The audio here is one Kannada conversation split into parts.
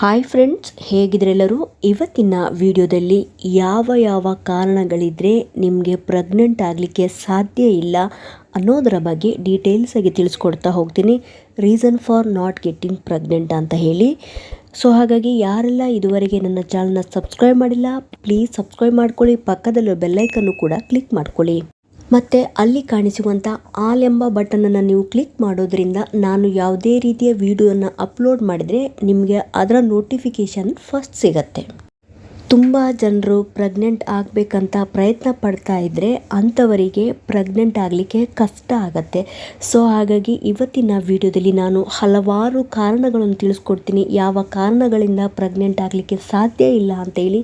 Hi friends, ಹೇಗಿದ್ರೆಲ್ಲರೂ? ಇವತ್ತಿನ ವಿಡಿಯೋದಲ್ಲಿ ಯಾವ ಕಾರಣಗಳಿದ್ರೆ ನಿಮಗೆ ಪ್ರೆಗ್ನೆಂಟ್ ಆಗಲಿಕ್ಕೆ ಸಾಧ್ಯ ಇಲ್ಲ ಅನ್ನೋದರ ಬಗ್ಗೆ ಡೀಟೇಲ್ಸ್ ಆಗಿ ತಿಳಿಸ್ಕೊಡ್ತಾ ಹೋಗ್ತೀನಿ. Reason for not getting pregnant ಅಂತ ಹೇಳಿ. ಸೊ ಹಾಗಾಗಿ ಯಾರೆಲ್ಲ ಇದುವರೆಗೆ ನನ್ನ ಚಾನಲ್ನ ಸಬ್ಸ್ಕ್ರೈಬ್ ಮಾಡಿಲ್ಲ, ಪ್ಲೀಸ್ ಸಬ್ಸ್ಕ್ರೈಬ್ ಮಾಡ್ಕೊಳ್ಳಿ. ಪಕ್ಕದಲ್ಲಿರೋ ಬೆಲ್ಲೈಕನ್ನು ಕೂಡ ಕ್ಲಿಕ್ ಮಾಡ್ಕೊಳ್ಳಿ. ಮತ್ತು ಅಲ್ಲಿ ಕಾಣಿಸುವಂಥ ಆಲ್ ಎಂಬ ಬಟನನ್ನು ನೀವು ಕ್ಲಿಕ್ ಮಾಡೋದ್ರಿಂದ ನಾನು ಯಾವುದೇ ರೀತಿಯ ವಿಡಿಯೋನ ಅಪ್ಲೋಡ್ ಮಾಡಿದರೆ ನಿಮಗೆ ಅದರ ನೋಟಿಫಿಕೇಷನ್ ಫಸ್ಟ್ ಸಿಗತ್ತೆ. ತುಂಬ ಜನರು ಪ್ರೆಗ್ನೆಂಟ್ ಆಗಬೇಕಂತ ಪ್ರಯತ್ನ ಪಡ್ತಾ ಇದ್ದರೆ ಅಂಥವರಿಗೆ ಪ್ರೆಗ್ನೆಂಟ್ ಆಗಲಿಕ್ಕೆ ಕಷ್ಟ ಆಗತ್ತೆ. ಸೊ ಹಾಗಾಗಿ ಇವತ್ತಿನ ವಿಡಿಯೋದಲ್ಲಿ ನಾನು ಹಲವಾರು ಕಾರಣಗಳನ್ನು ತಿಳಿಸ್ಕೊಡ್ತೀನಿ, ಯಾವ ಕಾರಣಗಳಿಂದ ಪ್ರೆಗ್ನೆಂಟ್ ಆಗಲಿಕ್ಕೆ ಸಾಧ್ಯ ಇಲ್ಲ ಅಂತೇಳಿ.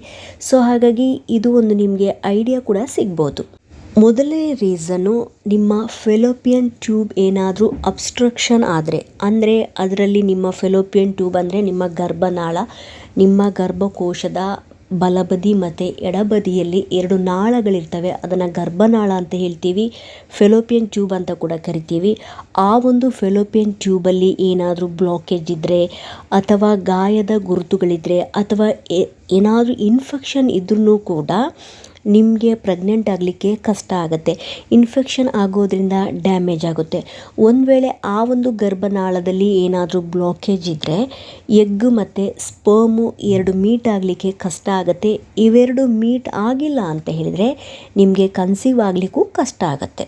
ಸೊ ಹಾಗಾಗಿ ಇದು ಒಂದು ನಿಮಗೆ ಐಡಿಯಾ ಕೂಡ ಸಿಗ್ಬೋದು. ಮೊದಲನೇ ರೀಸನ್ನು, ನಿಮ್ಮ ಫೆಲೋಪಿಯನ್ ಟ್ಯೂಬ್ ಏನಾದರೂ ಅಬ್ಸ್ಟ್ರಕ್ಷನ್ ಆದರೆ, ಅಂದರೆ ಅದರಲ್ಲಿ ನಿಮ್ಮ ಫೆಲೋಪಿಯನ್ ಟ್ಯೂಬ್ ಅಂದರೆ ನಿಮ್ಮ ಗರ್ಭನಾಳ, ನಿಮ್ಮ ಗರ್ಭಕೋಶದ ಬಲಬದಿ ಮತ್ತು ಎಡಬದಿಯಲ್ಲಿ 2 ನಾಳಗಳಿರ್ತವೆ. ಅದನ್ನು ಗರ್ಭನಾಳ ಅಂತ ಹೇಳ್ತೀವಿ, ಫೆಲೋಪಿಯನ್ ಟ್ಯೂಬ್ ಅಂತ ಕೂಡ ಕರಿತೀವಿ. ಆ ಒಂದು ಫೆಲೋಪಿಯನ್ ಟ್ಯೂಬಲ್ಲಿ ಏನಾದರೂ ಬ್ಲಾಕೇಜ್ ಇದ್ದರೆ, ಅಥವಾ ಗಾಯದ ಗುರುತುಗಳಿದ್ದರೆ, ಅಥವಾ ಏನಾದರೂ ಇನ್ಫೆಕ್ಷನ್ ಇದ್ರೂ ಕೂಡ ನಿಮಗೆ ಪ್ರೆಗ್ನೆಂಟ್ ಆಗಲಿಕ್ಕೆ ಕಷ್ಟ ಆಗುತ್ತೆ. ಇನ್ಫೆಕ್ಷನ್ ಆಗೋದ್ರಿಂದ ಡ್ಯಾಮೇಜ್ ಆಗುತ್ತೆ. ಒಂದು ವೇಳೆ ಆ ಒಂದು ಗರ್ಭನಾಳದಲ್ಲಿ ಏನಾದರೂ ಬ್ಲಾಕೇಜ್ ಇದ್ದರೆ ಎಗ್ ಮತ್ತು ಸ್ಪರ್ಮು 2 ಮೀಟ್ ಆಗಲಿಕ್ಕೆ ಕಷ್ಟ ಆಗುತ್ತೆ. ಇವೆರಡು ಮೀಟ್ ಆಗಿಲ್ಲ ಅಂತ ಹೇಳಿದರೆ ನಿಮಗೆ ಕನ್ಸೀವ್ ಆಗಲಿಕ್ಕೂ ಕಷ್ಟ ಆಗುತ್ತೆ.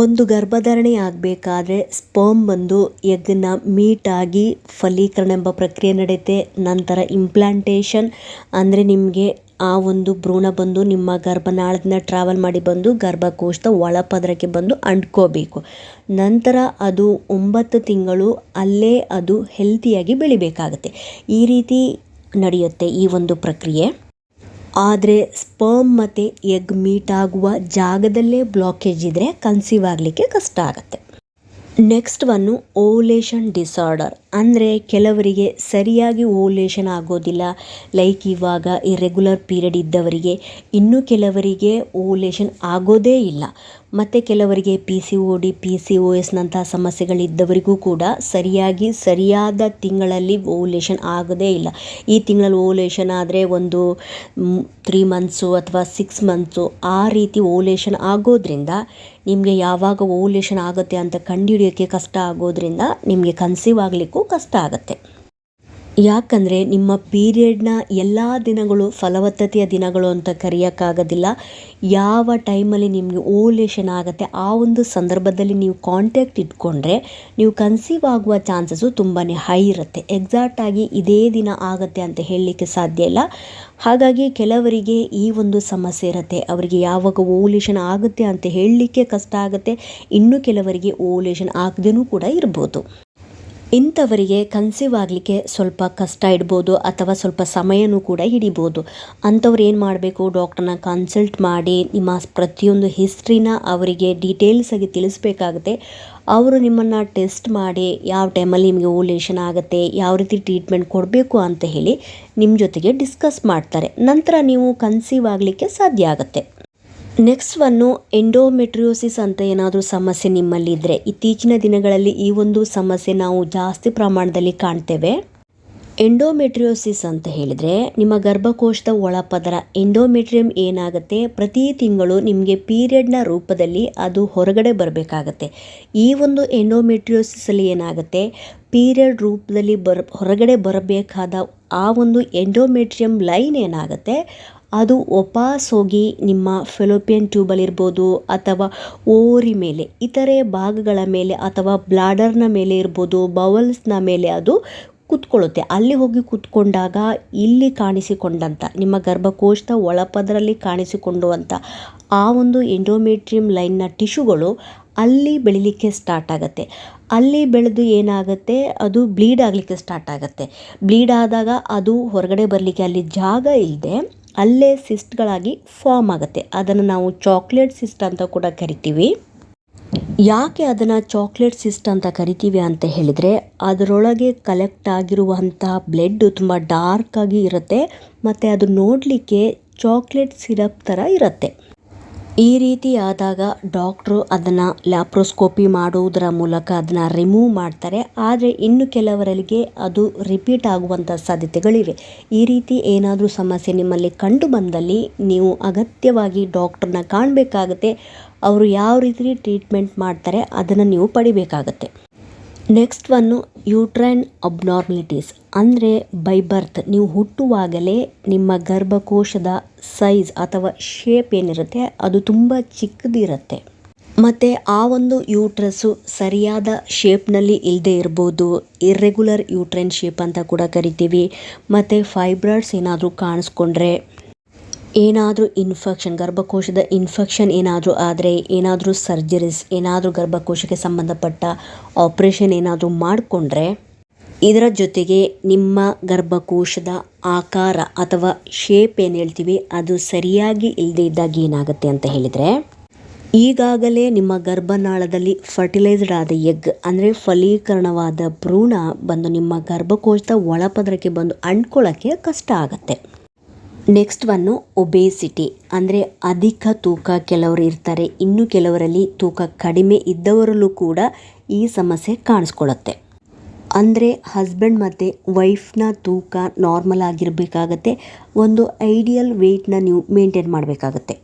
ಒಂದು ಗರ್ಭಧಾರಣೆ ಆಗಬೇಕಾದ್ರೆ ಸ್ಪರ್ಮ್ ಬಂದು ಎಗ್ನ ಮೀಟ್ ಆಗಿ ಫಲೀಕರಣ ಎಂಬ ಪ್ರಕ್ರಿಯೆ ನಡೆಯುತ್ತೆ. ನಂತರ ಇಂಪ್ಲಾಂಟೇಷನ್ ಅಂದರೆ ನಿಮಗೆ ಆ ಒಂದು ಭ್ರೂಣ ಬಂದು ನಿಮ್ಮ ಗರ್ಭನಾಳದಿಂದ ಟ್ರಾವೆಲ್ ಮಾಡಿ ಬಂದು ಗರ್ಭಕೋಶದ ಒಳಪದರಕ್ಕೆ ಬಂದು ಅಂಟ್ಕೋಬೇಕು. ನಂತರ ಅದು 9 ತಿಂಗಳು ಅಲ್ಲೇ ಅದು ಹೆಲ್ತಿಯಾಗಿ ಬೆಳಿಬೇಕಾಗತ್ತೆ. ಈ ರೀತಿ ನಡೆಯುತ್ತೆ ಈ ಒಂದು ಪ್ರಕ್ರಿಯೆ. ಆದರೆ ಸ್ಪರ್ಮ್ ಮತ್ತು ಎಗ್ ಮೀಟ್ ಆಗುವ ಜಾಗದಲ್ಲೇ ಬ್ಲಾಕೇಜ್ ಇದ್ದರೆ ಕನ್ಸೀವ್ ಆಗಲಿಕ್ಕೆ ಕಷ್ಟ ಆಗುತ್ತೆ. Next one ovulation disorder. ಅಂದರೆ ಕೆಲವರಿಗೆ ಸರಿಯಾಗಿ ಓವ್ಯುಲೇಷನ್ ಆಗೋದಿಲ್ಲ, ಲೈಕ್ ಇವಾಗ ಇರ್ರೆಗ್ಯುಲರ್ ಪೀರಿಯಡ್ ಇದ್ದವರಿಗೆ. ಇನ್ನು ಕೆಲವರಿಗೆ ಓವ್ಯುಲೇಷನ್ ಆಗೋದೇ ಇಲ್ಲ. ಮತ್ತು ಕೆಲವರಿಗೆ PCOD, PCOSನಂಥ ಸಮಸ್ಯೆಗಳಿದ್ದವರಿಗೂ ಕೂಡ ಸರಿಯಾದ ತಿಂಗಳಲ್ಲಿ ಓವ್ಯುಲೇಷನ್ ಆಗೋದೇ ಇಲ್ಲ. ಈ ತಿಂಗಳಲ್ಲಿ ಓವ್ಯುಲೇಷನ್ ಆದರೆ ಒಂದು 3 ಮಂತ್ಸು ಅಥವಾ 6 ಮಂತ್ಸು ಆ ರೀತಿ ಓವ್ಯುಲೇಷನ್ ಆಗೋದ್ರಿಂದ ನಿಮಗೆ ಯಾವಾಗ ಓವ್ಯುಲೇಷನ್ ಆಗುತ್ತೆ ಅಂತ ಕಂಡುಹಿಡಿಯೋಕ್ಕೆ ಕಷ್ಟ ಆಗೋದ್ರಿಂದ ನಿಮಗೆ ಕನ್ಸೀವ್ ಆಗಲಿಕ್ಕೂ ಕಷ್ಟ ಆಗುತ್ತೆ. ಯಾಕಂದರೆ ನಿಮ್ಮ ಪೀರಿಯಡ್ನ ಎಲ್ಲ ದಿನಗಳು ಫಲವತ್ತತೆಯ ದಿನಗಳು ಅಂತ ಕರೆಯೋಕ್ಕಾಗೋದಿಲ್ಲ. ಯಾವ ಟೈಮಲ್ಲಿ ನಿಮಗೆ ಓವ್ಯುಲೇಷನ್ ಆಗುತ್ತೆ ಆ ಒಂದು ಸಂದರ್ಭದಲ್ಲಿ ನೀವು ಕಾಂಟ್ಯಾಕ್ಟ್ ಇಟ್ಕೊಂಡ್ರೆ ನೀವು ಕನ್ಸೀವ್ ಆಗುವ ಚಾನ್ಸಸ್ಸು ತುಂಬಾ ಹೈ ಇರುತ್ತೆ. ಎಕ್ಸಾಕ್ಟಾಗಿ ಇದೇ ದಿನ ಆಗುತ್ತೆ ಅಂತ ಹೇಳಲಿಕ್ಕೆ ಸಾಧ್ಯ ಇಲ್ಲ. ಹಾಗಾಗಿ ಕೆಲವರಿಗೆ ಈ ಒಂದು ಸಮಸ್ಯೆ ಇರುತ್ತೆ, ಅವರಿಗೆ ಯಾವಾಗ ಓವ್ಯುಲೇಷನ್ ಆಗುತ್ತೆ ಅಂತ ಹೇಳಲಿಕ್ಕೆ ಕಷ್ಟ ಆಗುತ್ತೆ. ಇನ್ನು ಕೆಲವರಿಗೆ ಓವ್ಯುಲೇಷನ್ ಆಗದೇನೂ ಕೂಡ ಇರ್ಬೋದು. ಇಂಥವರಿಗೆ ಕನ್ಸೀವ್ ಆಗಲಿಕ್ಕೆ ಸ್ವಲ್ಪ ಕಷ್ಟ ಇಡ್ಬೋದು ಅಥವಾ ಸ್ವಲ್ಪ ಸಮಯನೂ ಕೂಡ ಹಿಡಿಬೋದು. ಅಂಥವ್ರು ಏನು ಮಾಡಬೇಕು, ಡಾಕ್ಟರ್ನ ಕನ್ಸಲ್ಟ್ ಮಾಡಿ ನಿಮ್ಮ ಪ್ರತಿಯೊಂದು ಹಿಸ್ಟ್ರಿನ ಅವರಿಗೆ ಡೀಟೇಲ್ಸ್ ಆಗಿ ತಿಳಿಸ್ಬೇಕಾಗುತ್ತೆ. ಅವರು ನಿಮ್ಮನ್ನು ಟೆಸ್ಟ್ ಮಾಡಿ ಯಾವ ಟೈಮಲ್ಲಿ ನಿಮಗೆ ಓವ್ಯುಲೇಷನ್ ಆಗುತ್ತೆ, ಯಾವ ರೀತಿ ಟ್ರೀಟ್ಮೆಂಟ್ ಕೊಡಬೇಕು ಅಂತ ಹೇಳಿ ನಿಮ್ಮ ಜೊತೆಗೆ ಡಿಸ್ಕಸ್ ಮಾಡ್ತಾರೆ. ನಂತರ ನೀವು ಕನ್ಸೀವ್ ಆಗಲಿಕ್ಕೆ ಸಾಧ್ಯ ಆಗುತ್ತೆ. ನೆಕ್ಸ್ಟ್ ಒನ್ನು ಎಂಡೋಮೆಟ್ರಿಯೋಸಿಸ್ ಅಂತ ಏನಾದರೂ ಸಮಸ್ಯೆ ನಿಮ್ಮಲ್ಲಿದ್ದರೆ, ಇತ್ತೀಚಿನ ದಿನಗಳಲ್ಲಿ ಈ ಒಂದು ಸಮಸ್ಯೆ ನಾವು ಜಾಸ್ತಿ ಪ್ರಮಾಣದಲ್ಲಿ ಕಾಣ್ತೇವೆ. ಎಂಡೋಮೆಟ್ರಿಯೋಸಿಸ್ ಅಂತ ಹೇಳಿದರೆ ನಿಮ್ಮ ಗರ್ಭಕೋಶದ ಒಳಪದರ ಎಂಡೋಮೆಟ್ರಿಯಮ್ ಏನಾಗುತ್ತೆ, ಪ್ರತಿ ತಿಂಗಳು ನಿಮಗೆ ಪೀರಿಯಡ್ನ ರೂಪದಲ್ಲಿ ಅದು ಹೊರಗಡೆ ಬರಬೇಕಾಗತ್ತೆ. ಈ ಒಂದು ಎಂಡೋಮೆಟ್ರಿಯೋಸಿಸಲ್ಲಿ ಏನಾಗುತ್ತೆ, ಪೀರಿಯಡ್ ರೂಪದಲ್ಲಿ ಹೊರಗಡೆ ಬರಬೇಕಾದ ಆ ಒಂದು ಎಂಡೋಮೆಟ್ರಿಯಮ್ ಲೈನ್ ಏನಾಗುತ್ತೆ ಅದು ವಾಪಸ್ ಹೋಗಿ ನಿಮ್ಮ ಫೆಲೋಪಿಯನ್ ಟ್ಯೂಬಲ್ಲಿರ್ಬೋದು ಅಥವಾ ಓರಿ ಮೇಲೆ, ಇತರೆ ಭಾಗಗಳ ಮೇಲೆ ಅಥವಾ ಬ್ಲಾಡರ್ನ ಮೇಲೆ ಇರ್ಬೋದು, ಬವಲ್ಸ್ನ ಮೇಲೆ ಅದು ಕೂತ್ಕೊಳ್ಳುತ್ತೆ. ಅಲ್ಲಿ ಹೋಗಿ ಕೂತ್ಕೊಂಡಾಗ ಇಲ್ಲಿ ಕಾಣಿಸಿಕೊಂಡಂಥ ನಿಮ್ಮ ಗರ್ಭಕೋಶದ ಒಳಪದರಲ್ಲಿ ಕಾಣಿಸಿಕೊಳ್ಳುವಂಥ ಆ ಒಂದು ಎಂಡೋಮೆಟ್ರಿಯಮ್ ಲೈನ್ನ ಟಿಶ್ಯೂಗಳು ಅಲ್ಲಿ ಬೆಳಿಲಿಕ್ಕೆ ಸ್ಟಾರ್ಟ್ ಆಗುತ್ತೆ. ಅಲ್ಲಿ ಬೆಳೆದು ಏನಾಗುತ್ತೆ, ಅದು ಬ್ಲೀಡ್ ಆಗಲಿಕ್ಕೆ ಸ್ಟಾರ್ಟ್ ಆಗುತ್ತೆ. ಬ್ಲೀಡ್ ಆದಾಗ ಅದು ಹೊರಗಡೆ ಬರಲಿಕ್ಕೆ ಅಲ್ಲಿ ಜಾಗ ಇಲ್ಲದೆ ಅಲ್ಲೇ ಸಿಸ್ಟ್ಗಳಾಗಿ ಫಾರ್ಮ್ ಆಗುತ್ತೆ. ಅದನ್ನು ನಾವು ಚಾಕ್ಲೇಟ್ ಸಿಸ್ಟ್ ಅಂತ ಕೂಡ ಕರಿತೀವಿ. ಯಾಕೆ ಅದನ್ನು ಚಾಕ್ಲೇಟ್ ಸಿಸ್ಟ್ ಅಂತ ಕರಿತೀವಿ ಅಂತ ಹೇಳಿದರೆ, ಅದರೊಳಗೆ ಕಲೆಕ್ಟ್ ಆಗಿರುವಂಥ ಬ್ಲಡ್ ತುಂಬ ಡಾರ್ಕ್ ಆಗಿ ಇರುತ್ತೆ ಮತ್ತು ಅದು ನೋಡಲಿಕ್ಕೆ ಚಾಕ್ಲೇಟ್ ಸಿರಪ್ ಥರ ಇರುತ್ತೆ. ಈ ರೀತಿ ಆದಾಗ ಡಾಕ್ಟ್ರು ಅದನ್ನು ಲ್ಯಾಪ್ರೋಸ್ಕೋಪಿ ಮಾಡುವುದರ ಮೂಲಕ ಅದನ್ನು ರಿಮೂವ್ ಮಾಡ್ತಾರೆ. ಆದರೆ ಇನ್ನು ಕೆಲವರಿಗೆ ಅದು ರಿಪೀಟ್ ಆಗುವಂಥ ಸಾಧ್ಯತೆಗಳಿವೆ. ಈ ರೀತಿ ಏನಾದರೂ ಸಮಸ್ಯೆ ನಿಮ್ಮಲ್ಲಿ ಕಂಡು ಬಂದಲ್ಲಿ ನೀವು ಅಗತ್ಯವಾಗಿ ಡಾಕ್ಟ್ರನ್ನ ಕಾಣಬೇಕಾಗತ್ತೆ. ಅವರು ಯಾವ ರೀತಿ ಟ್ರೀಟ್ಮೆಂಟ್ ಮಾಡ್ತಾರೆ ಅದನ್ನು ನೀವು ಪಡಿಬೇಕಾಗತ್ತೆ. ನೆಕ್ಸ್ಟ್ ಒನ್ನು ಯೂಟ್ರೈನ್ ಅಬ್ನಾರ್ಮಲಿಟೀಸ್, ಅಂದರೆ ಬೈ ಬರ್ತ್ ನೀವು ಹುಟ್ಟುವಾಗಲೇ ನಿಮ್ಮ ಗರ್ಭಕೋಶದ ಸೈಜ್ ಅಥವಾ ಶೇಪ್ ಏನಿರುತ್ತೆ ಅದು ತುಂಬ ಚಿಕ್ಕದಿರುತ್ತೆ. ಮತ್ತು ಆ ಒಂದು ಯೂಟ್ರಸ್ಸು ಸರಿಯಾದ ಶೇಪ್ನಲ್ಲಿ ಇಲ್ಲದೆ ಇರ್ಬೋದು. ಇರ್ರೆಗ್ಯುಲರ್ ಯೂಟ್ರೈನ್ ಶೇಪ್ ಅಂತ ಕೂಡ ಕರಿತೀವಿ. ಮತ್ತು ಫೈಬ್ರಾಯ್ಡ್ಸ್ ಏನಾದರೂ ಕಾಣಿಸ್ಕೊಂಡ್ರೆ, ಏನಾದರೂ ಇನ್ಫೆಕ್ಷನ್, ಗರ್ಭಕೋಶದ ಇನ್ಫೆಕ್ಷನ್ ಏನಾದರೂ ಆದರೆ, ಏನಾದರೂ ಸರ್ಜರೀಸ್, ಏನಾದರೂ ಗರ್ಭಕೋಶಕ್ಕೆ ಸಂಬಂಧಪಟ್ಟ ಆಪ್ರೇಷನ್ ಏನಾದರೂ ಮಾಡಿಕೊಂಡ್ರೆ, ಇದರ ಜೊತೆಗೆ ನಿಮ್ಮ ಗರ್ಭಕೋಶದ ಆಕಾರ ಅಥವಾ ಶೇಪ್ ಏನು ಹೇಳ್ತೀವಿ ಅದು ಸರಿಯಾಗಿ ಇಲ್ಲದೆ ಇದ್ದಾಗ ಏನಾಗುತ್ತೆ ಅಂತ ಹೇಳಿದರೆ, ಈಗಾಗಲೇ ನಿಮ್ಮ ಗರ್ಭನಾಳದಲ್ಲಿ ಫರ್ಟಿಲೈಸ್ಡ್ ಆದ ಎಗ್, ಅಂದರೆ ಫಲೀಕರಣವಾದ ಭ್ರೂಣ ಬಂದು ನಿಮ್ಮ ಗರ್ಭಕೋಶದ ಒಳಪದರಕ್ಕೆ ಬಂದು ಅಂಟ್ಕೊಳ್ಳೋಕ್ಕೆ ಕಷ್ಟ ಆಗುತ್ತೆ. ನೆಕ್ಸ್ಟ್ ಒನ್ನು ಒಬೇಸಿಟಿ, ಅಂದರೆ ಅಧಿಕ ತೂಕ ಕೆಲವರು ಇರ್ತಾರೆ. ಇನ್ನು ಕೆಲವರಲ್ಲಿ ತೂಕ ಕಡಿಮೆ ಇದ್ದವರಲ್ಲೂ ಕೂಡ ಈ ಸಮಸ್ಯೆ ಕಾಣಿಸ್ಕೊಳ್ಳುತ್ತೆ. ಅಂದರೆ ಹಸ್ಬೆಂಡ್ ಮತ್ತು ವೈಫ್ನ ತೂಕ ನಾರ್ಮಲ್ ಆಗಿರಬೇಕಾಗತ್ತೆ. ಒಂದು ಐಡಿಯಲ್ ವೆಯ್ಟ್ನ ನೀವು ಮೇಂಟೈನ್ ಮಾಡಬೇಕಾಗತ್ತೆ.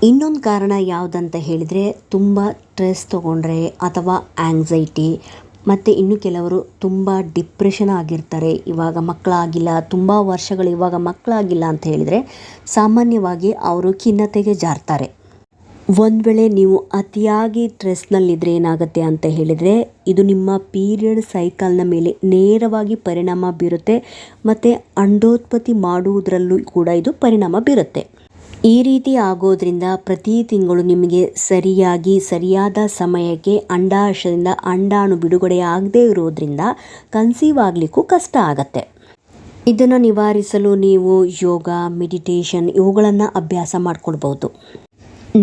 ಇನ್ನೊಂದು ಕಾರಣ ಯಾವುದಂತ ಹೇಳಿದರೆ, ತುಂಬ ಸ್ಟ್ರೆಸ್ ತೊಗೊಂಡ್ರೆ ಅಥವಾ ಆ್ಯಂಗ್ಸೈಟಿ, ಮತ್ತು ಇನ್ನು ಕೆಲವರು ತುಂಬ ಡಿಪ್ರೆಷನ್ ಆಗಿರ್ತಾರೆ. ಇವಾಗ ಮಕ್ಕಳಾಗಿಲ್ಲ, ತುಂಬ ವರ್ಷಗಳು ಇವಾಗ ಮಕ್ಕಳಾಗಿಲ್ಲ ಅಂತ ಹೇಳಿದರೆ ಸಾಮಾನ್ಯವಾಗಿ ಅವರು ಖಿನ್ನತೆಗೆ ಜಾರ್ತಾರೆ. ಒಂದು ವೇಳೆ ನೀವು ಅತಿಯಾಗಿ ಸ್ಟ್ರೆಸ್ನಲ್ಲಿದ್ದರೆ ಏನಾಗುತ್ತೆ ಅಂತ ಹೇಳಿದರೆ, ಇದು ನಿಮ್ಮ ಪೀರಿಯಡ್ ಸೈಕಲ್ನ ಮೇಲೆ ನೇರವಾಗಿ ಪರಿಣಾಮ ಬೀರುತ್ತೆ. ಮತ್ತು ಅಂಡೋತ್ಪತ್ತಿ ಮಾಡುವುದರಲ್ಲೂ ಕೂಡ ಇದು ಪರಿಣಾಮ ಬೀರುತ್ತೆ. ಈ ರೀತಿ ಆಗೋದ್ರಿಂದ ಪ್ರತಿ ತಿಂಗಳು ನಿಮಗೆ ಸರಿಯಾದ ಸಮಯಕ್ಕೆ ಅಂಡಾಶಯದಿಂದ ಅಂಡಾಣು ಬಿಡುಗಡೆ ಆಗದೇ ಇರೋದ್ರಿಂದ ಕನ್ಸೀವ್ ಆಗಲಿಕ್ಕೂ ಕಷ್ಟ ಆಗತ್ತೆ. ಇದನ್ನು ನಿವಾರಿಸಲು ನೀವು ಯೋಗ, ಮೆಡಿಟೇಷನ್ ಇವುಗಳನ್ನು ಅಭ್ಯಾಸ ಮಾಡಿಕೊಳ್ಬೋದು.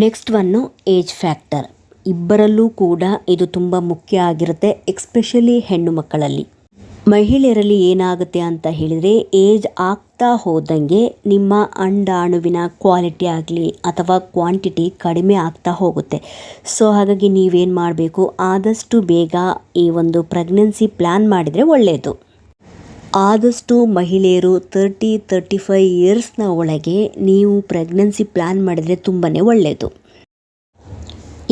Next one age factor. ಇಬ್ಬರಲ್ಲೂ ಕೂಡ ಇದು ತುಂಬ ಮುಖ್ಯ ಆಗಿರುತ್ತೆ, ಎಕ್ಸ್ಪೆಷಲಿ ಹೆಣ್ಣು ಮಕ್ಕಳಲ್ಲಿ. ಮಹಿಳೆಯರಲ್ಲಿ ಏನಾಗುತ್ತೆ ಅಂತ ಹೇಳಿದರೆ, ಏಜ್ ಆಗ್ತಾ ಹೋದಂಗೆ ನಿಮ್ಮ ಅಂಡಾಣುವಿನ ಕ್ವಾಲಿಟಿ ಆಗಲಿ ಅಥವಾ ಕ್ವಾಂಟಿಟಿ ಕಡಿಮೆ ಆಗ್ತಾ ಹೋಗುತ್ತೆ. ಸೊ ಹಾಗಾಗಿ ನೀವೇನು ಮಾಡಬೇಕು, ಆದಷ್ಟು ಬೇಗ ಈ ಒಂದು ಪ್ರೆಗ್ನೆನ್ಸಿ ಪ್ಲ್ಯಾನ್ ಮಾಡಿದರೆ ಒಳ್ಳೆಯದು. ಆದಷ್ಟು ಮಹಿಳೆಯರು 30-35 ಇಯರ್ಸ್ನ ಒಳಗೆ ನೀವು ಪ್ರೆಗ್ನೆನ್ಸಿ ಪ್ಲ್ಯಾನ್ ಮಾಡಿದರೆ ತುಂಬಾ ಒಳ್ಳೆಯದು.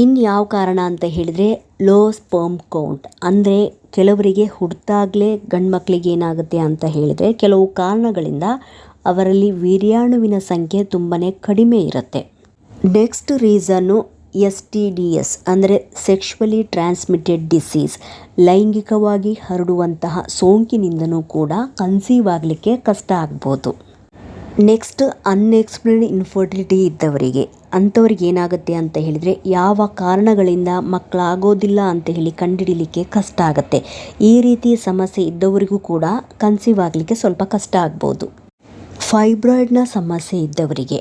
ಇನ್ನು ಯಾವ ಕಾರಣ ಅಂತ ಹೇಳಿದರೆ, ಲೋ ಸ್ಪರ್ಮ್ ಕೌಂಟ್, ಅಂದರೆ ಕೆಲವರಿಗೆ ಹುಟ್ಟಿದಾಗಲೇ ಗಂಡು ಮಕ್ಕಳಿಗೆ ಏನಾಗುತ್ತೆ ಅಂತ ಹೇಳಿದರೆ, ಕೆಲವು ಕಾರಣಗಳಿಂದ ಅವರಲ್ಲಿ ವೀರ್ಯಾಣುವಿನ ಸಂಖ್ಯೆ ತುಂಬಾ ಕಡಿಮೆ ಇರುತ್ತೆ. ನೆಕ್ಸ್ಟ್ ರೀಸನ್ನು STDs, ಅಂದರೆ ಸೆಕ್ಷುವಲಿ ಟ್ರಾನ್ಸ್ಮಿಟೆಡ್ ಡಿಸೀಸ್, ಲೈಂಗಿಕವಾಗಿ ಹರಡುವಂತಹ ಸೋಂಕಿನಿಂದನೂ ಕೂಡ ಕನ್ಸೀವ್ ಆಗಲಿಕ್ಕೆ ಕಷ್ಟ ಆಗ್ಬೋದು. ನೆಕ್ಸ್ಟ್ ಅನ್ಎಕ್ಸ್ಪ್ಲೇನ್ಡ್ ಇನ್ಫರ್ಟಿಲಿಟಿ ಇದ್ದವರಿಗೆ, ಅಂಥವ್ರಿಗೆ ಏನಾಗುತ್ತೆ ಅಂತ ಹೇಳಿದರೆ, ಯಾವ ಕಾರಣಗಳಿಂದ ಮಕ್ಕಳಾಗೋದಿಲ್ಲ ಅಂತ ಹೇಳಿ ಕಂಡುಹಿಡಿಯಲಿಕ್ಕೆ ಕಷ್ಟ ಆಗುತ್ತೆ. ಈ ರೀತಿ ಸಮಸ್ಯೆ ಇದ್ದವರಿಗೂ ಕೂಡ ಕನ್ಸೀವ್ ಆಗಲಿಕ್ಕೆ ಸ್ವಲ್ಪ ಕಷ್ಟ ಆಗ್ಬೋದು. ಫೈಬ್ರಾಯ್ಡ್ನ ಸಮಸ್ಯೆ ಇದ್ದವರಿಗೆ,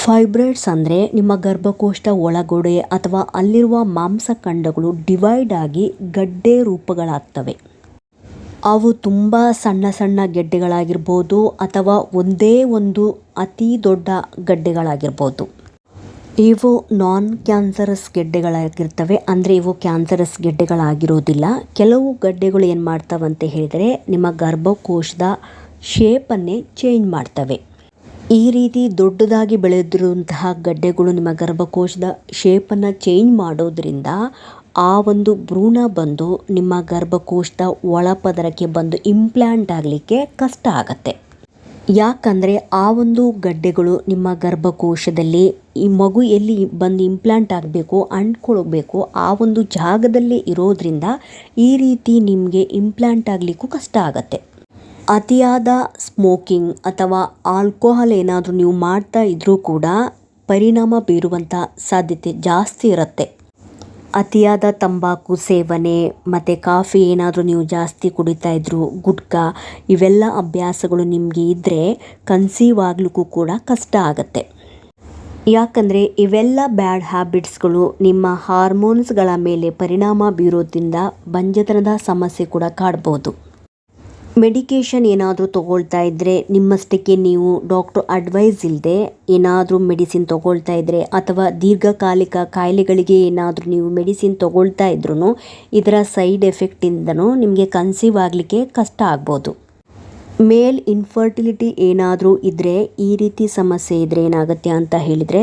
ಫೈಬ್ರಾಯ್ಡ್ಸ್ ಅಂದರೆ ನಿಮ್ಮ ಗರ್ಭಕೋಶದ ಒಳಗಡೆ ಅಥವಾ ಅಲ್ಲಿರುವ ಮಾಂಸಖಂಡಗಳು ಡಿವೈಡ್ ಆಗಿ ಗಡ್ಡೆ ರೂಪಗಳಾಗ್ತವೆ. ಅವು ತುಂಬ ಸಣ್ಣ ಗೆಡ್ಡೆಗಳಾಗಿರ್ಬೋದು ಅಥವಾ ಒಂದೇ ಒಂದು ಅತಿ ದೊಡ್ಡ ಗಡ್ಡೆಗಳಾಗಿರ್ಬೋದು. ಇವು ನಾನ್ ಕ್ಯಾನ್ಸರಸ್ ಗೆಡ್ಡೆಗಳಾಗಿರ್ತವೆ, ಅಂದರೆ ಇವು ಕ್ಯಾನ್ಸರಸ್ ಗೆಡ್ಡೆಗಳಾಗಿರೋದಿಲ್ಲ. ಕೆಲವು ಗಡ್ಡೆಗಳು ಏನು ಮಾಡ್ತವಂತ ಹೇಳಿದರೆ, ನಿಮ್ಮ ಗರ್ಭಕೋಶದ ಶೇಪನ್ನೇ ಚೇಂಜ್ ಮಾಡ್ತವೆ. ಈ ರೀತಿ ದೊಡ್ಡದಾಗಿ ಬೆಳೆದಿರುವಂತಹ ಗಡ್ಡೆಗಳು ನಿಮ್ಮ ಗರ್ಭಕೋಶದ ಶೇಪನ್ನು ಚೇಂಜ್ ಮಾಡೋದ್ರಿಂದ ಆ ಒಂದು ಭ್ರೂಣ ಬಂದು ನಿಮ್ಮ ಗರ್ಭಕೋಶದ ಒಳಪದರಕ್ಕೆ ಬಂದು ಇಂಪ್ಲಾಂಟ್ ಆಗಲಿಕ್ಕೆ ಕಷ್ಟ ಆಗತ್ತೆ. ಯಾಕಂದರೆ ಆ ಒಂದು ಗಡ್ಡೆಗಳು ನಿಮ್ಮ ಗರ್ಭಕೋಶದಲ್ಲಿ ಈ ಮಗು ಎಲ್ಲಿ ಬಂದು ಇಂಪ್ಲಾಂಟ್ ಆಗಬೇಕು, ಅಂಟ್ಕೊಳ್ಬೇಕು, ಆ ಒಂದು ಜಾಗದಲ್ಲೇ ಇರೋದ್ರಿಂದ ಈ ರೀತಿ ನಿಮಗೆ ಇಂಪ್ಲಾಂಟ್ ಆಗಲಿಕ್ಕೂ ಕಷ್ಟ ಆಗತ್ತೆ. ಅತಿಯಾದ ಸ್ಮೋಕಿಂಗ್ ಅಥವಾ ಆಲ್ಕೋಹಾಲ್ ಏನಾದರೂ ನೀವು ಮಾಡ್ತಾ ಇದ್ರೂ ಕೂಡ ಪರಿಣಾಮ ಬೀರುವಂಥ ಸಾಧ್ಯತೆ ಜಾಸ್ತಿ ಇರುತ್ತೆ. ಅತಿಯಾದ ತಂಬಾಕು ಸೇವನೆ ಮತ್ತು ಕಾಫಿ ಏನಾದರೂ ನೀವು ಜಾಸ್ತಿ ಕುಡಿತಾ ಇದ್ರು, ಗುಟ್ಕಾ, ಇವೆಲ್ಲ ಅಭ್ಯಾಸಗಳು ನಿಮಗೆ ಇದ್ದರೆ ಕನ್ಸೀವ್ ಆಗಲಿಕ್ಕೂ ಕೂಡ ಕಷ್ಟ ಆಗುತ್ತೆ. ಯಾಕಂದರೆ ಇವೆಲ್ಲ ಬ್ಯಾಡ್ ಹ್ಯಾಬಿಟ್ಸ್ಗಳು ನಿಮ್ಮ ಹಾರ್ಮೋನ್ಸ್ಗಳ ಮೇಲೆ ಪರಿಣಾಮ ಬೀರೋದ್ರಿಂದ ಬಂಜತನದ ಸಮಸ್ಯೆ ಕೂಡ ಕಾಡ್ಬೋದು. ಮೆಡಿಕೇಷನ್ ಏನಾದರೂ ತೊಗೊಳ್ತಾ ಇದ್ದರೆ ನಿಮ್ಮಷ್ಟಕ್ಕೆ ನೀವು ಡಾಕ್ಟ್ರು ಅಡ್ವೈಸ್ ಇಲ್ಲದೆ ಏನಾದರೂ ಮೆಡಿಸಿನ್ ತೊಗೊಳ್ತಾ ಇದ್ದರೆ ಅಥವಾ ದೀರ್ಘಕಾಲಿಕ ಕಾಯಿಲೆಗಳಿಗೆ ಏನಾದರೂ ನೀವು ಮೆಡಿಸಿನ್ ತೊಗೊಳ್ತಾ ಇದ್ರೂ ಇದರ ಸೈಡ್ ಎಫೆಕ್ಟಿಂದನೂ ನಿಮಗೆ ಕನ್ಸೀವ್ ಆಗಲಿಕ್ಕೆ ಕಷ್ಟ ಆಗ್ಬೋದು. ಮೇಲ್ ಇನ್ಫರ್ಟಿಲಿಟಿ ಏನಾದರೂ ಇದ್ದರೆ ಈ ರೀತಿ ಸಮಸ್ಯೆ ಇದ್ದರೆ ಏನಾಗುತ್ತೆ ಅಂತ ಹೇಳಿದರೆ,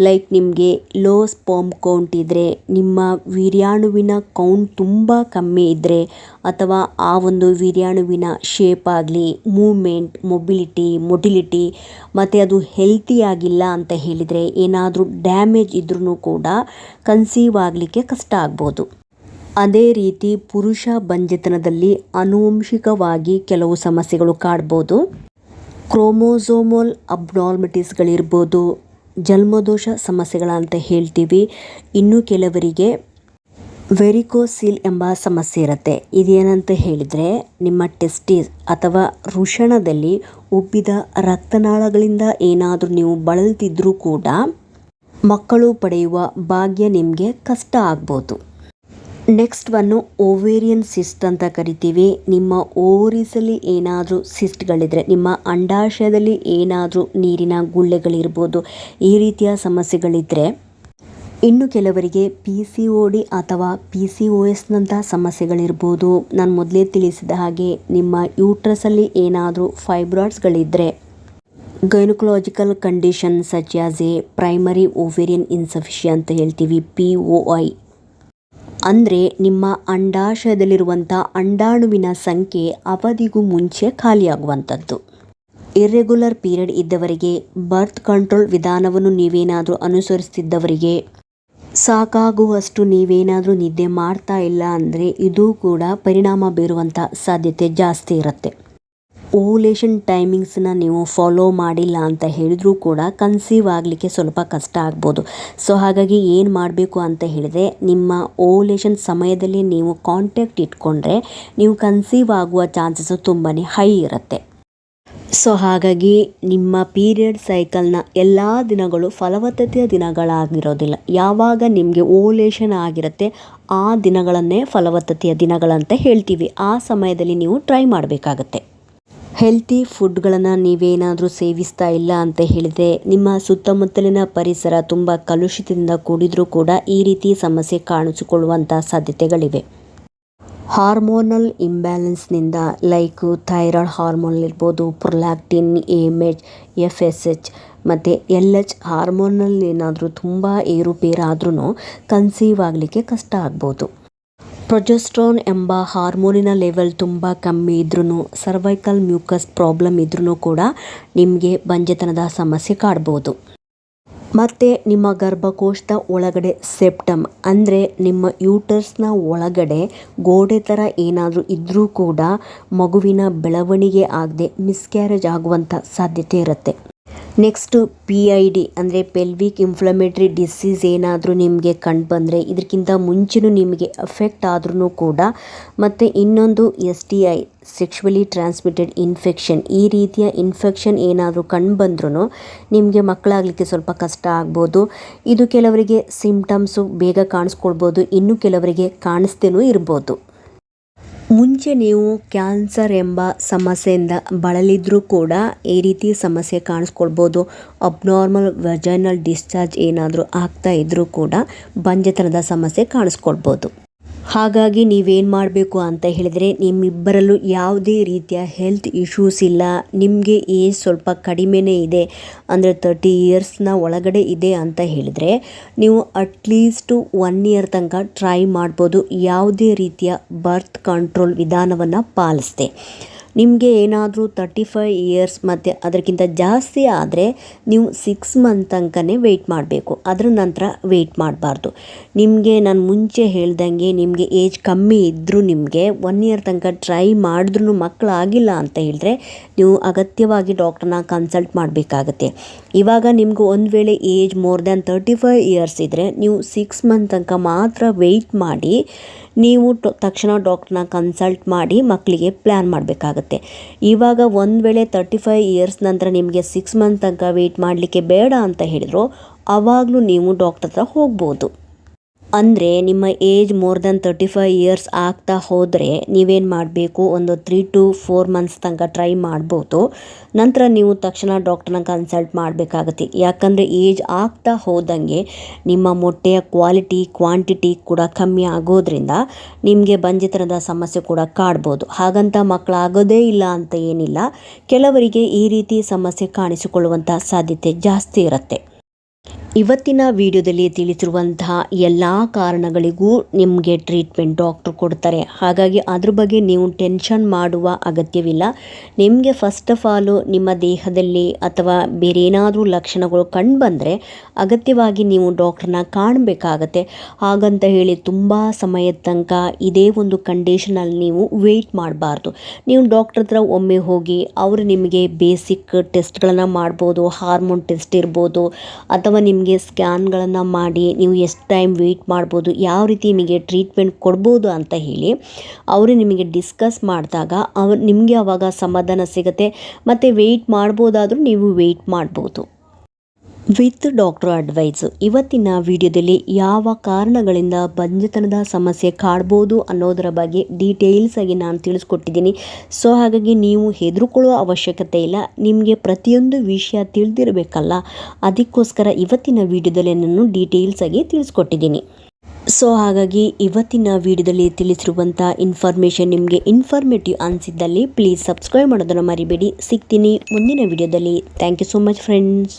ಲೈಕ್ ನಿಮಗೆ ಲೋ ಸ್ಪರ್ಮ್ ಕೌಂಟ್ ಇದ್ದರೆ, ನಿಮ್ಮ ವೀರ್ಯಾಣುವಿನ ಕೌಂಟ್ ತುಂಬ ಕಮ್ಮಿ ಇದ್ದರೆ, ಅಥವಾ ಆ ಒಂದು ವೀರ್ಯಾಣುವಿನ ಶೇಪ್ ಆಗಲಿ, ಮೂಮೆಂಟ್, ಮೊಟಿಲಿಟಿ ಮತ್ತು ಅದು ಹೆಲ್ತಿ ಆಗಿಲ್ಲ ಅಂತ ಹೇಳಿದರೆ, ಏನಾದರೂ ಡ್ಯಾಮೇಜ್ ಇದ್ರೂ ಕೂಡ ಕನ್ಸೀವ್ ಆಗಲಿಕ್ಕೆ ಕಷ್ಟ ಆಗ್ಬೋದು. ಅದೇ ರೀತಿ ಪುರುಷ ಬಂಜೆತನದಲ್ಲಿ ಆನುವಂಶಿಕವಾಗಿ ಕೆಲವು ಸಮಸ್ಯೆಗಳು ಕಾಡ್ಬೋದು. ಕ್ರೋಮೋಸೋಮಲ್ ಅಬ್ನಾರ್ಮಟಿಸ್ಗಳಿರ್ಬೋದು, ಜನ್ಮದೋಷ ಸಮಸ್ಯೆಗಳಂತ ಹೇಳ್ತೀವಿ. ಇನ್ನು ಕೆಲವರಿಗೆ ವೆರಿಕೋಸಿಲ್ ಎಂಬ ಸಮಸ್ಯೆ ಇರುತ್ತೆ. ಇದೇನಂತ ಹೇಳಿದರೆ, ನಿಮ್ಮ ಟೆಸ್ಟಿಸ್ ಅಥವಾ ವೃಷಣದಲ್ಲಿ ಉಬ್ಬಿದ ರಕ್ತನಾಳಗಳಿಂದ ಏನಾದರೂ ನೀವು ಬಳಲ್ತಿದ್ರೂ ಕೂಡ ಮಕ್ಕಳು ಪಡೆಯುವ ಭಾಗ್ಯ ನಿಮಗೆ ಕಷ್ಟ ಆಗ್ಬೋದು. ನೆಕ್ಸ್ಟ್ ಒನ್ನು ಓವೇರಿಯನ್ ಸಿಸ್ಟ್ ಅಂತ ಕರಿತೀವಿ. ನಿಮ್ಮ ಓವರೀಸಲ್ಲಿ ಏನಾದರೂ ಸಿಸ್ಟ್ಗಳಿದ್ರೆ, ನಿಮ್ಮ ಅಂಡಾಶಯದಲ್ಲಿ ಏನಾದರೂ ನೀರಿನ ಗುಳ್ಳೆಗಳಿರ್ಬೋದು, ಈ ರೀತಿಯ ಸಮಸ್ಯೆಗಳಿದ್ದರೆ. ಇನ್ನು ಕೆಲವರಿಗೆ PCOD ಅಥವಾ PCOSನಂಥ ಸಮಸ್ಯೆಗಳಿರ್ಬೋದು. ನಾನು ಮೊದಲೇ ತಿಳಿಸಿದ ಹಾಗೆ ನಿಮ್ಮ ಯೂಟ್ರಸಲ್ಲಿ ಏನಾದರೂ ಫೈಬ್ರಾಯ್ಡ್ಸ್ಗಳಿದ್ದರೆ, gynaecological condition such as a primary ovarian insufficiency ಅಂತ ಹೇಳ್ತೀವಿ, POI. ಅಂದರೆ ನಿಮ್ಮ ಅಂಡಾಶಯದಲ್ಲಿರುವಂಥ ಅಂಡಾಣುವಿನ ಸಂಖ್ಯೆ ಅವಧಿಗೂ ಮುಂಚೆ ಖಾಲಿಯಾಗುವಂಥದ್ದು. ಇರ್ರೆಗ್ಯುಲರ್ ಪೀರಿಯಡ್ ಇದ್ದವರಿಗೆ, ಬರ್ತ್ ಕಂಟ್ರೋಲ್ ವಿಧಾನವನ್ನು ನೀವೇನಾದರೂ ಅನುಸರಿಸ್ತಿದ್ದವರಿಗೆ, ಸಾಕಾಗುವಷ್ಟು ನೀವೇನಾದರೂ ನಿದ್ದೆ ಮಾಡ್ತಾ ಇಲ್ಲ ಅಂದರೆ ಇದು ಕೂಡ ಪರಿಣಾಮ ಬೀರುವಂಥ ಸಾಧ್ಯತೆ ಜಾಸ್ತಿ ಇರುತ್ತೆ. ಓವ್ಯುಲೇಷನ್ ಟೈಮಿಂಗ್ಸನ್ನ ನೀವು ಫಾಲೋ ಮಾಡಿಲ್ಲ ಅಂತ ಹೇಳಿದರೂ ಕೂಡ ಕನ್ಸೀವ್ ಆಗಲಿಕ್ಕೆ ಸ್ವಲ್ಪ ಕಷ್ಟ ಆಗ್ಬೋದು. ಸೊ ಹಾಗಾಗಿ ಏನು ಮಾಡಬೇಕು ಅಂತ ಹೇಳಿದರೆ, ನಿಮ್ಮ ಓವ್ಯುಲೇಷನ್ ಸಮಯದಲ್ಲಿ ನೀವು ಕಾಂಟ್ಯಾಕ್ಟ್ ಇಟ್ಕೊಂಡ್ರೆ ನೀವು ಕನ್ಸೀವ್ ಆಗುವ ಚಾನ್ಸಸ್ಸು ತುಂಬಾ ಹೈ ಇರುತ್ತೆ. ಸೊ ಹಾಗಾಗಿ ನಿಮ್ಮ ಪೀರಿಯಡ್ ಸೈಕಲ್ನ ಎಲ್ಲ ದಿನಗಳು ಫಲವತ್ತತೆಯ ದಿನಗಳಾಗಿರೋದಿಲ್ಲ. ಯಾವಾಗ ನಿಮಗೆ ಓವ್ಯುಲೇಷನ್ ಆಗಿರುತ್ತೆ ಆ ದಿನಗಳನ್ನೇ ಫಲವತ್ತತೆಯ ದಿನಗಳಂತ ಹೇಳ್ತೀವಿ. ಆ ಸಮಯದಲ್ಲಿ ನೀವು ಟ್ರೈ ಮಾಡಬೇಕಾಗತ್ತೆ. ಹೆಲ್ತಿ ಫುಡ್ಗಳನ್ನು ನೀವೇನಾದರೂ ಸೇವಿಸ್ತಾ ಇಲ್ಲ ಅಂತ ಹೇಳಿದರೆ, ನಿಮ್ಮ ಸುತ್ತಮುತ್ತಲಿನ ಪರಿಸರ ತುಂಬ ಕಲುಷಿತದಿಂದ ಕೂಡಿದ್ರೂ ಕೂಡ ಈ ರೀತಿ ಸಮಸ್ಯೆ ಕಾಣಿಸಿಕೊಳ್ಳುವಂಥ ಸಾಧ್ಯತೆಗಳಿವೆ. ಹಾರ್ಮೋನಲ್ ಇಂಬ್ಯಾಲೆನ್ಸ್ನಿಂದ, ಲೈಕ್ ಥೈರಾಯ್ಡ್ ಹಾರ್ಮೋನ್ ಇರ್ಬೋದು, ಪ್ರೊಲ್ಯಾಕ್ಟಿನ್, AMH, FSH ಮತ್ತು LH ಹಾರ್ಮೋನಲ್ಲಿ ಏನಾದರೂ ತುಂಬ ಏರುಪೇರಾದ್ರೂ ಕನ್ಸೀವ್ ಆಗಲಿಕ್ಕೆ ಕಷ್ಟ ಆಗ್ಬೋದು. ಪ್ರೊಜೆಸ್ಟ್ರಾನ್ ಎಂಬ ಹಾರ್ಮೋನಿನ ಲೆವೆಲ್ ತುಂಬ ಕಮ್ಮಿ ಇದ್ರೂ, ಸರ್ವೈಕಲ್ ಮ್ಯೂಕಸ್ ಪ್ರಾಬ್ಲಮ್ ಇದ್ರೂ ಕೂಡ ನಿಮಗೆ ಬಂಜೆತನದ ಸಮಸ್ಯೆ ಕಾಡ್ಬೋದು. ಮತ್ತು ನಿಮ್ಮ ಗರ್ಭಕೋಶದ ಒಳಗಡೆ ಸೆಪ್ಟಮ್ ಅಂದರೆ ನಿಮ್ಮ ಯೂಟರ್ಸ್ನ ಒಳಗಡೆ ಗೋಡೆ ಥರ ಏನಾದರೂ ಇದ್ದರೂ ಕೂಡ ಮಗುವಿನ ಬೆಳವಣಿಗೆ ಆಗದೆ ಮಿಸ್ಕ್ಯಾರೇಜ್ ಆಗುವಂಥ ಸಾಧ್ಯತೆ ಇರುತ್ತೆ. ನೆಕ್ಸ್ಟು PID ಅಂದರೆ ಪೆಲ್ವಿಕ್ ಇನ್ಫ್ಲಮೇಟರಿ ಡಿಸೀಸ್ ಏನಾದರೂ ನಿಮಗೆ ಕಂಡು ಬಂದರೆ, ಇದಕ್ಕಿಂತ ಮುಂಚೆನೂ ನಿಮಗೆ ಎಫೆಕ್ಟ್ ಆದ್ರೂ ಕೂಡ, ಮತ್ತು ಇನ್ನೊಂದು STI ಸೆಕ್ಷುವಲಿ ಟ್ರಾನ್ಸ್ಮಿಟೆಡ್ ಇನ್ಫೆಕ್ಷನ್, ಈ ರೀತಿಯ ಇನ್ಫೆಕ್ಷನ್ ಏನಾದರೂ ಕಂಡು ಬಂದ್ರೂ ನಿಮಗೆ ಮಕ್ಕಳಾಗಲಿಕ್ಕೆ ಸ್ವಲ್ಪ ಕಷ್ಟ ಆಗ್ಬೋದು. ಇದು ಕೆಲವರಿಗೆ ಸಿಂಪ್ಟಮ್ಸು ಬೇಗ ಕಾಣಿಸ್ಕೊಳ್ಬೋದು, ಇನ್ನು ಕೆಲವರಿಗೆ ಕಾಣಿಸ್ದೇನೂ ಇರ್ಬೋದು. ಮುಂಚೆ ನೀವು ಕ್ಯಾನ್ಸರ್ ಎಂಬ ಸಮಸ್ಯೆಯಿಂದ ಬಳಲಿದ್ರೂ ಕೂಡ ಈ ರೀತಿ ಸಮಸ್ಯೆ ಕಾಣಿಸ್ಕೊಳ್ಬೋದು. ಅಬ್ನಾರ್ಮಲ್ ವಜೈನಲ್ ಡಿಸ್ಚಾರ್ಜ್ ಏನಾದರೂ ಆಗ್ತಾ ಇದ್ರೂ ಕೂಡ ಬಂಜೆತನದ ಸಮಸ್ಯೆ ಕಾಣಿಸ್ಕೊಳ್ಬೋದು. ಹಾಗಾಗಿ ನೀವೇನು ಮಾಡಬೇಕು ಅಂತ ಹೇಳಿದರೆ, ನಿಮ್ಮಿಬ್ಬರಲ್ಲೂ ಯಾವುದೇ ರೀತಿಯ ಹೆಲ್ತ್ ಇಶ್ಯೂಸ್ ಇಲ್ಲ, ನಿಮಗೆ ಏಜ್ ಸ್ವಲ್ಪ ಕಡಿಮೆನೇ ಇದೆ ಅಂದರೆ 30 ಇಯರ್ಸ್ನ ಒಳಗಡೆ ಇದೆ ಅಂತ ಹೇಳಿದರೆ, ನೀವು ಅಟ್ಲೀಸ್ಟು 1 ಇಯರ್ ತನಕ ಟ್ರೈ ಮಾಡ್ಬೋದು ಯಾವುದೇ ರೀತಿಯ ಬರ್ತ್ ಕಂಟ್ರೋಲ್ ವಿಧಾನವನ್ನು ಪಾಲಿಸದೆ. ನಿಮಗೆ ಏನಾದರೂ 35 ಇಯರ್ಸ್ ಮತ್ತು ಅದಕ್ಕಿಂತ ಜಾಸ್ತಿ ಆದರೆ ನೀವು 6 ಮಂತ್ ತನಕನೇ ವೆಯ್ಟ್ ಮಾಡಬೇಕು, ಅದರ ನಂತರ ವೆಯ್ಟ್ ಮಾಡಬಾರ್ದು. ನಿಮಗೆ ನಾನು ಮುಂಚೆ ಹೇಳ್ದಂಗೆ ನಿಮಗೆ ಏಜ್ ಕಮ್ಮಿ ಇದ್ದರೂ ನಿಮಗೆ 1 ಇಯರ್ ತನಕ ಟ್ರೈ ಮಾಡಿದ್ರೂ ಮಕ್ಕಳಾಗಿಲ್ಲ ಅಂತ ಹೇಳಿದ್ರೆ ನೀವು ಅಗತ್ಯವಾಗಿ ಡಾಕ್ಟ್ರನ್ನ ಕನ್ಸಲ್ಟ್ ಮಾಡಬೇಕಾಗತ್ತೆ. ಇವಾಗ ನಿಮ್ಗೆ ಒಂದು ವೇಳೆ ಏಜ್ ಮೋರ್ ದ್ಯಾನ್ 35 ಇಯರ್ಸ್ ಇದ್ದರೆ ನೀವು 6 ಮಂತ್ ತನಕ ಮಾತ್ರ ವೆಯ್ಟ್ ಮಾಡಿ ನೀವು ತಕ್ಷಣ ಡಾಕ್ಟ್ರನ್ನ ಕನ್ಸಲ್ಟ್ ಮಾಡಿ ಮಕ್ಕಳಿಗೆ ಪ್ಲ್ಯಾನ್ ಮಾಡಬೇಕಾಗತ್ತೆ. ಇವಾಗ ಒಂದು ವೇಳೆ 35 ಇಯರ್ಸ್ ನಂತರ ನಿಮಗೆ 6 ಮಂತ್ ತನಕ ವೆಯ್ಟ್ ಮಾಡಲಿಕ್ಕೆ ಬೇಡ ಅಂತ ಹೇಳಿದ್ರು ಆವಾಗಲೂ ನೀವು ಡಾಕ್ಟರ್ ಹತ್ರ ಹೋಗ್ಬೋದು. ಅಂದರೆ ನಿಮ್ಮ ಏಜ್ ಮೋರ್ ದೆನ್ 35 ಇಯರ್ಸ್ ಆಗ್ತಾ ಹೋದರೆ ನೀವೇನು ಮಾಡಬೇಕು, ಒಂದು 3 to 4 ಮಂತ್ಸ್ ತನಕ ಟ್ರೈ ಮಾಡ್ಬೋದು. ನಂತರ ನೀವು ತಕ್ಷಣ ಡಾಕ್ಟರ್ನ ಕನ್ಸಲ್ಟ್ ಮಾಡಬೇಕಾಗತ್ತೆ. ಯಾಕಂದರೆ ಏಜ್ ಆಗ್ತಾ ಹೋದಂಗೆ ನಿಮ್ಮ ಮೊಟ್ಟೆಯ ಕ್ವಾಂಟಿಟಿ ಕೂಡ ಕಮ್ಮಿ ಆಗೋದ್ರಿಂದ ನಿಮಗೆ ಬಂಜೆತನದ ಸಮಸ್ಯೆ ಕೂಡ ಕಾಡ್ಬೋದು. ಹಾಗಂತ ಮಕ್ಕಳಾಗೋದೇ ಇಲ್ಲ ಅಂತ ಏನಿಲ್ಲ, ಕೆಲವರಿಗೆ ಈ ರೀತಿ ಸಮಸ್ಯೆ ಕಾಣಿಸಿಕೊಳ್ಳುವಂಥ ಸಾಧ್ಯತೆ ಜಾಸ್ತಿ ಇರುತ್ತೆ. ಇವತ್ತಿನ ವಿಡಿಯೋದಲ್ಲಿ ತಿಳಿಸಿರುವಂತಹ ಎಲ್ಲ ಕಾರಣಗಳಿಗೂ ನಿಮಗೆ ಟ್ರೀಟ್ಮೆಂಟ್ ಡಾಕ್ಟ್ರು ಕೊಡ್ತಾರೆ. ಹಾಗಾಗಿ ಅದ್ರ ಬಗ್ಗೆ ನೀವು ಟೆನ್ಷನ್ ಮಾಡುವ ಅಗತ್ಯವಿಲ್ಲ. ನಿಮಗೆ ಫಸ್ಟ್ ಆಫ್ ಆಲು ನಿಮ್ಮ ದೇಹದಲ್ಲಿ ಅಥವಾ ಬೇರೆ ಏನಾದರೂ ಲಕ್ಷಣಗಳು ಕಂಡು ಬಂದರೆ ಅಗತ್ಯವಾಗಿ ನೀವು ಡಾಕ್ಟ್ರನ್ನ ಕಾಣಬೇಕಾಗತ್ತೆ. ಹಾಗಂತ ಹೇಳಿ ತುಂಬ ಸಮಯದ ತನಕ ಇದೇ ಒಂದು ಕಂಡೀಷನಲ್ಲಿ ನೀವು ವೆಯ್ಟ್ ಮಾಡಬಾರ್ದು. ನೀವು ಡಾಕ್ಟ್ರ್ ಹತ್ರ ಒಮ್ಮೆ ಹೋಗಿ ಅವರು ನಿಮಗೆ ಬೇಸಿಕ್ ಟೆಸ್ಟ್ಗಳನ್ನು ಮಾಡ್ಬೋದು, ಹಾರ್ಮೋನ್ ಟೆಸ್ಟ್ ಇರ್ಬೋದು, ಅಥವಾ ನಿಮಗೆ ಸ್ಕ್ಯಾನ್ಗಳನ್ನು ಮಾಡಿ ನೀವು ಎಷ್ಟು ಟೈಮ್ ವೆಯ್ಟ್ ಮಾಡ್ಬೋದು, ಯಾವ ರೀತಿ ನಿಮಗೆ ಟ್ರೀಟ್ಮೆಂಟ್ ಕೊಡ್ಬೋದು ಅಂತ ಹೇಳಿ ಅವರು ನಿಮಗೆ ಡಿಸ್ಕಸ್ ಮಾಡಿದಾಗ ನಿಮಗೆ ಆವಾಗ ಸಮಾಧಾನ ಸಿಗುತ್ತೆ. ಮತ್ತು ವೆಯ್ಟ್ ಮಾಡ್ಬೋದಾದರೂ ನೀವು ವೆಯ್ಟ್ ಮಾಡ್ಬೋದು ವಿತ್ ಡಾಕ್ಟರ್ ಅಡ್ವೈಸು. ಇವತ್ತಿನ ವಿಡಿಯೋದಲ್ಲಿ ಯಾವ ಕಾರಣಗಳಿಂದ ಬಂಜೆತನದ ಸಮಸ್ಯೆ ಕಾಡ್ಬೋದು ಅನ್ನೋದರ ಬಗ್ಗೆ ಡೀಟೇಲ್ಸ್ ಆಗಿ ನಾನು ತಿಳಿಸ್ಕೊಟ್ಟಿದ್ದೀನಿ. ಸೊ ಹಾಗಾಗಿ ನೀವು ಹೆದರ್ಕೊಳ್ಳೋ ಅವಶ್ಯಕತೆ ಇಲ್ಲ. ನಿಮಗೆ ಪ್ರತಿಯೊಂದು ವಿಷಯ ತಿಳಿದಿರಬೇಕಲ್ಲ, ಅದಕ್ಕೋಸ್ಕರ ಇವತ್ತಿನ ವಿಡಿಯೋದಲ್ಲಿ ನಾನು ಡೀಟೇಲ್ಸ್ ಆಗಿ ತಿಳಿಸ್ಕೊಟ್ಟಿದ್ದೀನಿ. ಸೊ ಹಾಗಾಗಿ ಇವತ್ತಿನ ವಿಡಿಯೋದಲ್ಲಿ ತಿಳಿಸಿರುವಂಥ ಇನ್ಫಾರ್ಮೇಷನ್ ನಿಮಗೆ ಇನ್ಫಾರ್ಮೇಟಿವ್ ಅನಿಸಿದ್ದಲ್ಲಿ ಪ್ಲೀಸ್ ಸಬ್ಸ್ಕ್ರೈಬ್ ಮಾಡೋದನ್ನು ಮರಿಬೇಡಿ. ಸಿಗ್ತೀನಿ ಮುಂದಿನ ವಿಡಿಯೋದಲ್ಲಿ. Thank you so much friends.